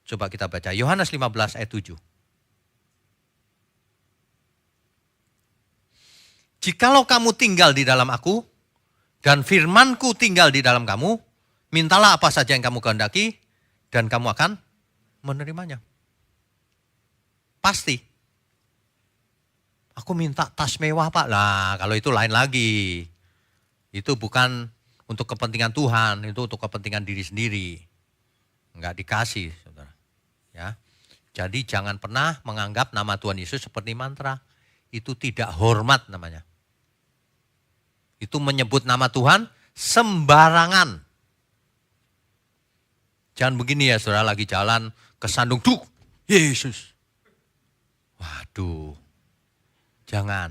Coba kita baca Yohanes 15 ayat 7. Jikalau kamu tinggal di dalam aku, dan firmanku tinggal di dalam kamu, mintalah apa saja yang kamu kehendaki, dan kamu akan menerimanya. Pasti. Aku minta tas mewah Pak. Nah kalau itu lain lagi. Itu bukan untuk kepentingan Tuhan, itu untuk kepentingan diri sendiri. Enggak dikasih, saudara. Ya. Jadi jangan pernah menganggap nama Tuhan Yesus seperti mantra. Itu tidak hormat namanya. Itu menyebut nama Tuhan sembarangan. Jangan begini ya saudara, lagi jalan kesandung, duh Yesus. Waduh, jangan.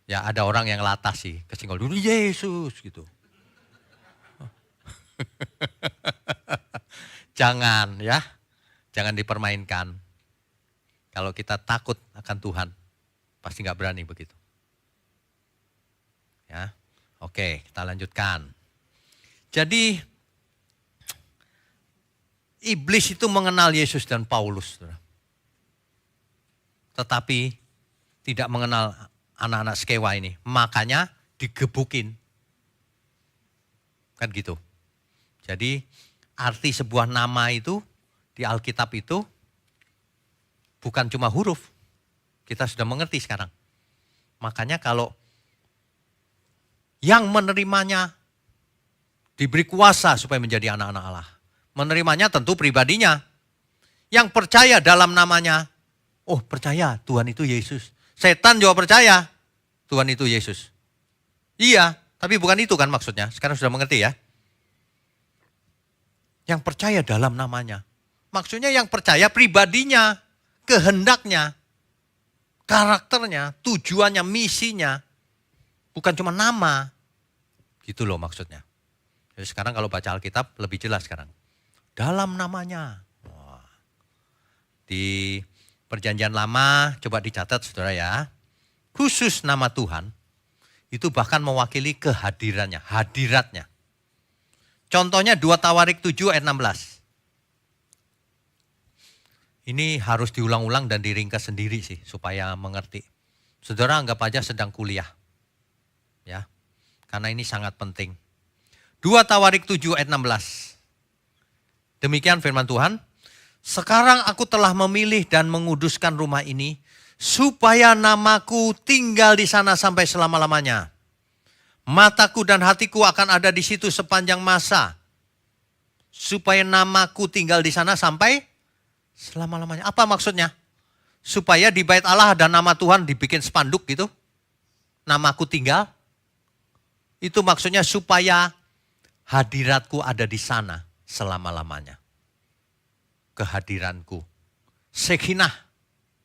Ya ada orang yang latah sih, kesinggol dulu Yesus gitu. Jangan ya, jangan dipermainkan. Kalau kita takut akan Tuhan, pasti gak berani begitu. Ya, Oke, kita lanjutkan. Jadi iblis itu mengenal Yesus dan Paulus. Tetapi tidak mengenal anak-anak Skewa ini. Makanya digebukin. Kan gitu. Jadi arti sebuah nama itu di Alkitab itu bukan cuma huruf. Kita sudah mengerti sekarang. Makanya kalau yang menerimanya diberi kuasa supaya menjadi anak-anak Allah. Menerimanya tentu pribadinya. Yang percaya dalam namanya, oh percaya Tuhan itu Yesus. Setan juga percaya Tuhan itu Yesus. Iya, tapi bukan itu kan maksudnya. Sekarang sudah mengerti ya. Yang percaya dalam namanya. Maksudnya yang percaya pribadinya, kehendaknya, karakternya, tujuannya, misinya. Bukan cuma nama. Gitu loh maksudnya. Jadi sekarang kalau baca Alkitab lebih jelas sekarang. Dalam namanya. Wah. Di Perjanjian Lama coba dicatat saudara ya. Khusus nama Tuhan itu bahkan mewakili kehadirannya, hadiratnya. Contohnya 2 Tawarik 7 ayat 16. Ini harus diulang-ulang dan diringkas sendiri sih supaya mengerti. Saudara anggap aja sedang kuliah. Ya. Karena ini sangat penting. 2 Tawarik 7 ayat 16. Demikian firman Tuhan. Sekarang aku telah memilih dan menguduskan rumah ini supaya namaku tinggal di sana sampai selama-lamanya. Mataku dan hatiku akan ada di situ sepanjang masa. Supaya namaku tinggal di sana sampai selama-lamanya. Apa maksudnya? Supaya di bait Allah ada nama Tuhan dibikin spanduk gitu. Namaku tinggal. Itu maksudnya supaya hadiratku ada di sana selama-lamanya. Kehadiranku. Shekinah.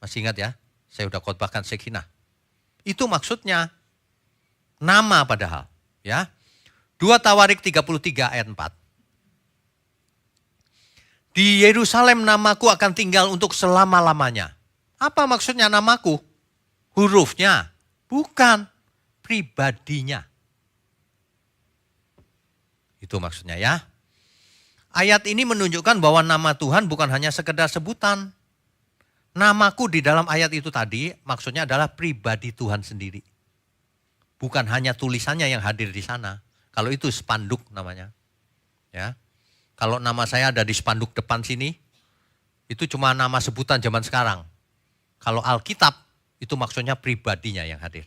Masih ingat ya? Saya udah khotbahkan Shekinah. Itu maksudnya. Nama padahal. Ya. 2 Tawarik 33 ayat 4. Di Yerusalem namaku akan tinggal untuk selama-lamanya. Apa maksudnya namaku? Hurufnya. Bukan. Pribadinya. Itu maksudnya ya. Ayat ini menunjukkan bahwa nama Tuhan bukan hanya sekedar sebutan. Namaku di dalam ayat itu tadi maksudnya adalah pribadi Tuhan sendiri. Bukan hanya tulisannya yang hadir di sana. Kalau itu spanduk namanya. Ya. Kalau nama saya ada di spanduk depan sini, itu cuma nama sebutan zaman sekarang. Kalau Alkitab, itu maksudnya pribadinya yang hadir.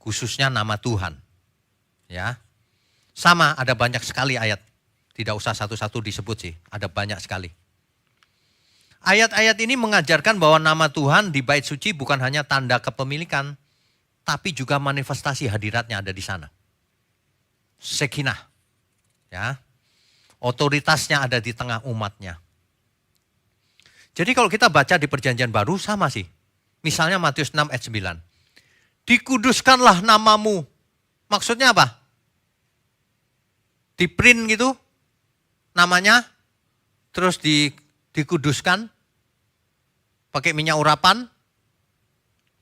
Khususnya nama Tuhan. Ya. Sama, ada banyak sekali ayat. Tidak usah satu-satu disebut sih, ada banyak sekali. Ayat-ayat ini mengajarkan bahwa nama Tuhan di bait suci bukan hanya tanda kepemilikan, tapi juga manifestasi hadiratnya ada di sana. Shekinah. Ya. Otoritasnya ada di tengah umatnya. Jadi kalau kita baca di Perjanjian Baru sama sih. Misalnya Matius 6 ayat 9. Dikuduskanlah namamu. Maksudnya apa? Di print gitu namanya, terus dikuduskan, pakai minyak urapan,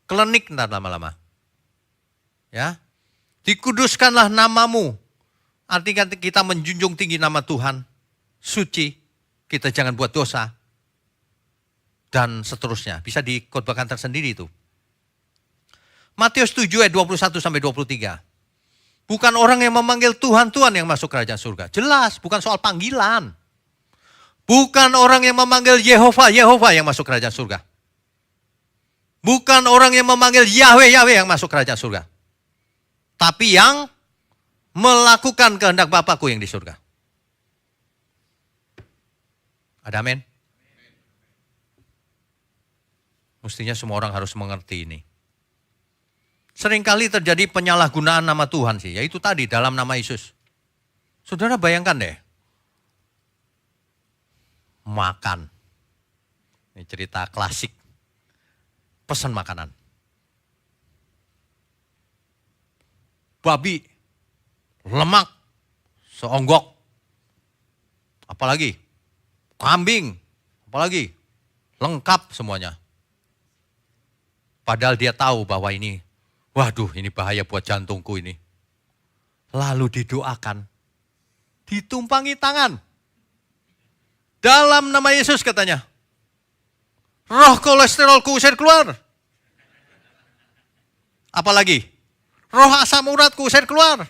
klenik ntar lama-lama. Ya, dikuduskanlah namamu. Artinya kita menjunjung tinggi nama Tuhan, suci, kita jangan buat dosa, dan seterusnya. Bisa dikhotbahkan tersendiri itu. Matius 7 ayat 21 sampai 23. Bukan orang yang memanggil Tuhan, Tuhan yang masuk kerajaan surga. Jelas, bukan soal panggilan. Bukan orang yang memanggil Yehova, Yehova yang masuk kerajaan surga. Bukan orang yang memanggil Yahweh, Yahweh yang masuk kerajaan surga. Tapi yang melakukan kehendak Bapakku yang di surga. Ada amin? Mestinya semua orang harus mengerti ini. Seringkali terjadi penyalahgunaan nama Tuhan sih, yaitu tadi dalam nama Yesus. Saudara bayangkan deh, makan. Ini cerita klasik, pesan makanan. Babi, lemak, seonggok, apalagi kambing, apalagi lengkap semuanya. Padahal dia tahu bahwa ini, waduh ini bahaya buat jantungku ini. Lalu didoakan. Ditumpangi tangan. Dalam nama Yesus katanya. Roh kolesterolku usir keluar. Apalagi? Roh asam uratku usir keluar.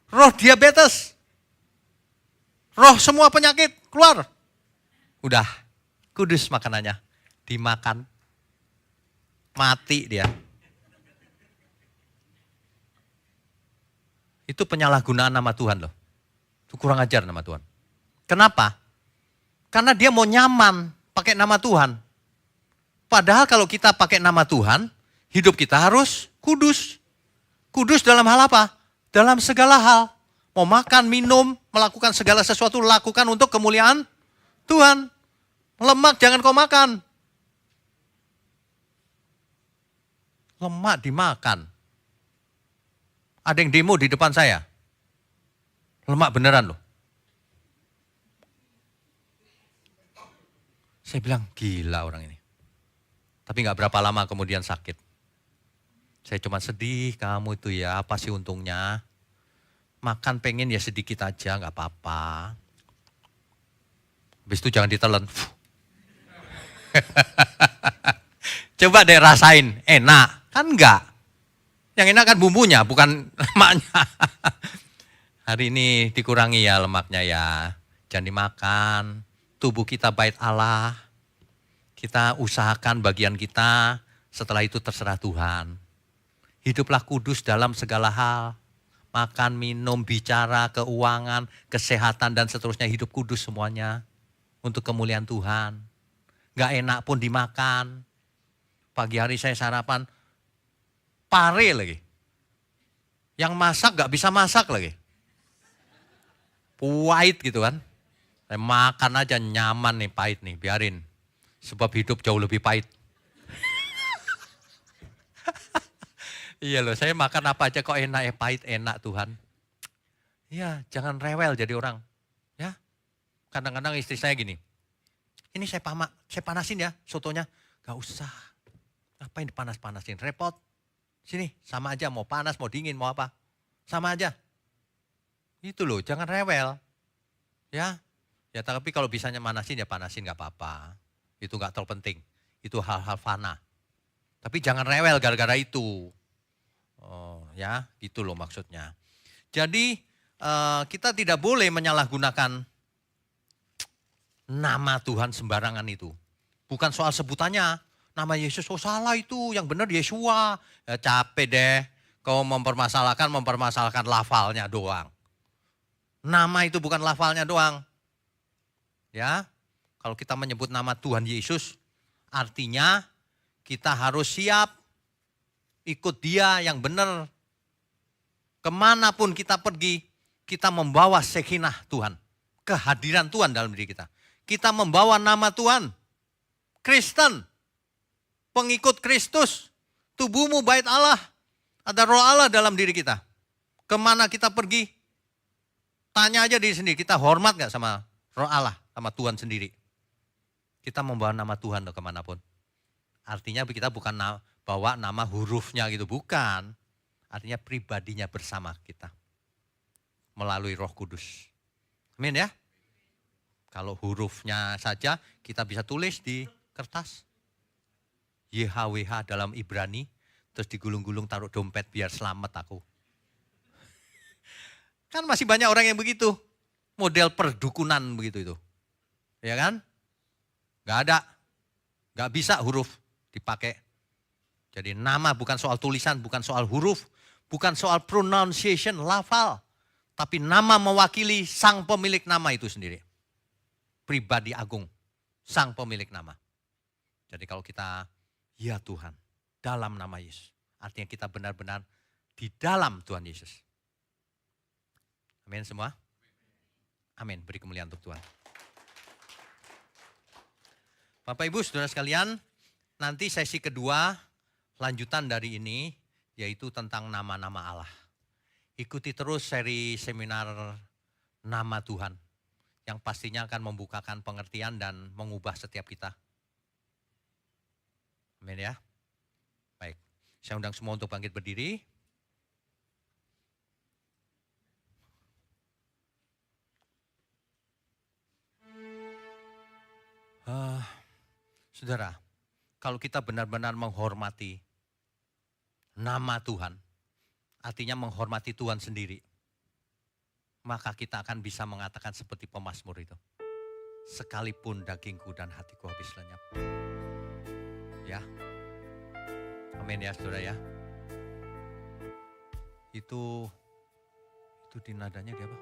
Roh diabetes. Roh semua penyakit keluar. Udah, kudus makanannya. Dimakan. Mati dia. Itu penyalahgunaan nama Tuhan loh. Itu kurang ajar nama Tuhan. Kenapa? Karena dia mau nyaman pakai nama Tuhan. Padahal kalau kita pakai nama Tuhan, hidup kita harus kudus. Kudus dalam hal apa? Dalam segala hal. Mau makan, minum, melakukan segala sesuatu, lakukan untuk kemuliaan Tuhan. Lemak jangan kau makan. Lemak dimakan. Ada yang demo di depan saya. Lemak beneran loh. Saya bilang, gila orang ini. Tapi gak berapa lama kemudian sakit. Saya cuma sedih, kamu itu ya, apa sih untungnya? Makan pengen ya sedikit aja, gak apa-apa. Habis itu jangan ditelan. Coba deh rasain, enak. Kan enggak. Yang enak kan bumbunya, bukan lemaknya. Hari ini dikurangi ya lemaknya ya. Jangan dimakan. Tubuh kita bait Allah. Kita usahakan bagian kita. Setelah itu terserah Tuhan. Hiduplah kudus dalam segala hal. Makan, minum, bicara, keuangan, kesehatan dan seterusnya. Hidup kudus semuanya. Untuk kemuliaan Tuhan. Gak enak pun dimakan. Pagi hari saya sarapan. Pare lagi. Yang masak gak bisa masak lagi. Pahit gitu kan. Saya makan aja nyaman nih, pahit nih, biarin. Sebab hidup jauh lebih pahit. Iya loh, saya makan apa aja kok enak ya, pahit enak Tuhan. Iya, jangan rewel jadi orang. Ya, kadang-kadang istri saya gini. Ini saya panasin ya sotonya. Gak usah. Ngapain dipanas-panasin, repot. Sini, sama aja mau panas, mau dingin, mau apa. Sama aja. Itu loh, jangan rewel. Ya, tapi kalau bisanya manasin ya panasin gak apa-apa. Itu gak terlalu penting. Itu hal-hal fana. Tapi jangan rewel gara-gara itu. Oh, ya, gitu loh maksudnya. Jadi kita tidak boleh menyalahgunakan nama Tuhan sembarangan itu. Bukan soal sebutannya. Nama Yesus, oh salah itu, yang benar Yesua. Ya, capek deh, kau mempermasalahkan lafalnya doang. Nama itu bukan lafalnya doang. Ya, kalau kita menyebut nama Tuhan Yesus, artinya kita harus siap ikut Dia yang benar. Kemanapun kita pergi, kita membawa sekinah Tuhan. Kehadiran Tuhan dalam diri kita. Kita membawa nama Tuhan. Kristen. Pengikut Kristus, tubuhmu bait Allah, ada roh Allah dalam diri kita. Kemana kita pergi, tanya aja diri sendiri, kita hormat gak sama roh Allah, sama Tuhan sendiri. Kita membawa nama Tuhan loh kemanapun. Artinya kita bukan bawa nama hurufnya gitu, bukan. Artinya pribadinya bersama kita. Melalui Roh Kudus. Amin ya. Kalau hurufnya saja kita bisa tulis di kertas. YHWH dalam Ibrani, terus digulung-gulung taruh dompet biar selamat aku. Kan masih banyak orang yang begitu. Model perdukunan begitu itu. Ya kan? Gak ada. Gak bisa huruf dipakai. Jadi nama bukan soal tulisan, bukan soal huruf, bukan soal pronunciation, lafal. Tapi nama mewakili sang pemilik nama itu sendiri. Pribadi agung, sang pemilik nama. Jadi kalau kita, ya Tuhan, dalam nama Yesus. Artinya kita benar-benar di dalam Tuhan Yesus. Amin semua? Amin, beri kemuliaan untuk Tuhan. Bapak Ibu Saudara sekalian, nanti sesi kedua lanjutan dari ini yaitu tentang nama-nama Allah. Ikuti terus seri seminar nama Tuhan yang pastinya akan membukakan pengertian dan mengubah setiap kita. Amin ya. Baik, saya undang semua untuk bangkit berdiri. Saudara, kalau kita benar-benar menghormati nama Tuhan, artinya menghormati Tuhan sendiri, maka kita akan bisa mengatakan seperti pemazmur itu. Sekalipun dagingku dan hatiku habis lenyap. Ya. Amin ya saudara ya. Itu di nadanya dia apa?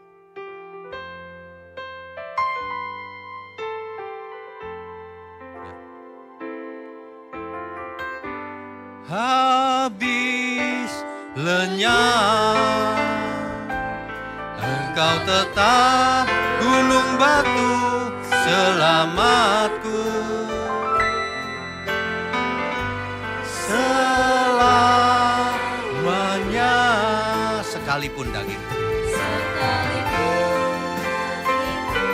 Ya. Habis lenyap, Engkau tetap gunung batu selamatku. Selamanya, sekalipun dagingku. Sekalipun dagingku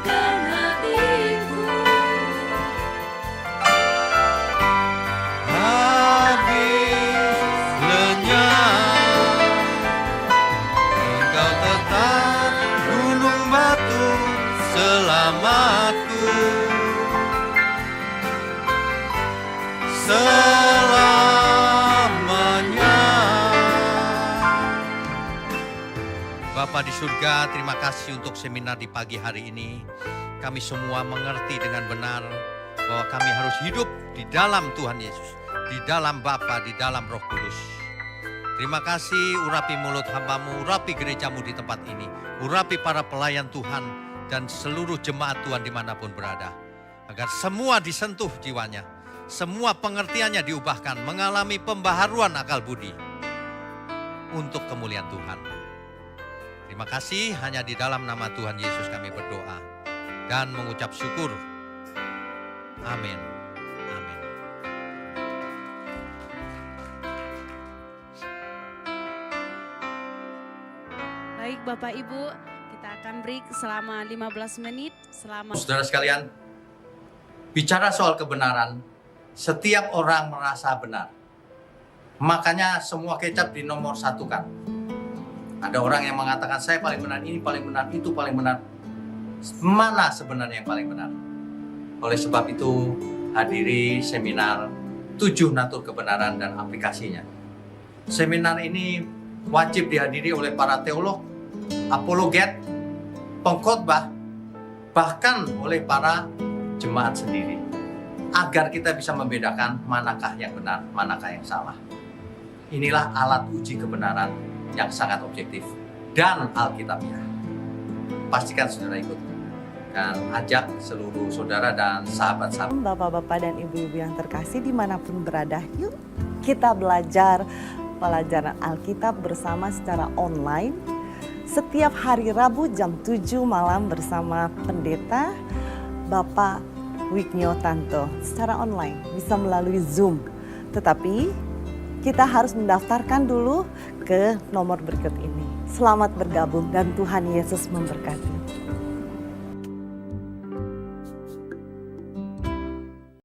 dan hatiku Habis lenyap, Engkau tetap gunung batu selamatku. Selamanya. Bapa di surga, terima kasih untuk seminar di pagi hari ini. Kami semua mengerti dengan benar bahwa kami harus hidup di dalam Tuhan Yesus, di dalam Bapa, di dalam Roh Kudus. Terima kasih, urapi mulut hamba-Mu, urapi gereja-Mu di tempat ini, urapi para pelayan Tuhan dan seluruh jemaat Tuhan dimanapun berada. Agar semua disentuh jiwanya, semua pengertiannya diubahkan, mengalami pembaharuan akal budi untuk kemuliaan Tuhan. Terima kasih, hanya di dalam nama Tuhan Yesus kami berdoa dan mengucap syukur. Amin. Amin. Baik Bapak Ibu, kita akan break selama 15 menit. Saudara sekalian, bicara soal kebenaran, setiap orang merasa benar. Makanya semua kecap dinomor satukan. Ada orang yang mengatakan saya paling benar, ini paling benar, itu paling benar. Mana sebenarnya yang paling benar? Oleh sebab itu, hadiri seminar 7 natur kebenaran dan aplikasinya. Seminar ini wajib dihadiri oleh para teolog, apologet, pengkhotbah, bahkan oleh para jemaat sendiri. Agar kita bisa membedakan manakah yang benar, manakah yang salah. Inilah alat uji kebenaran yang sangat objektif dan alkitabiah. Pastikan saudara ikut dan ajak seluruh saudara dan sahabat-sahabat. Bapak-bapak dan ibu-ibu yang terkasih dimanapun berada, yuk kita belajar pelajaran Alkitab bersama secara online setiap hari Rabu jam 7 malam bersama pendeta Bapak Wignio Tanto secara online, bisa melalui Zoom. Tetapi kita harus mendaftarkan dulu ke nomor berikut ini. Selamat bergabung dan Tuhan Yesus memberkati.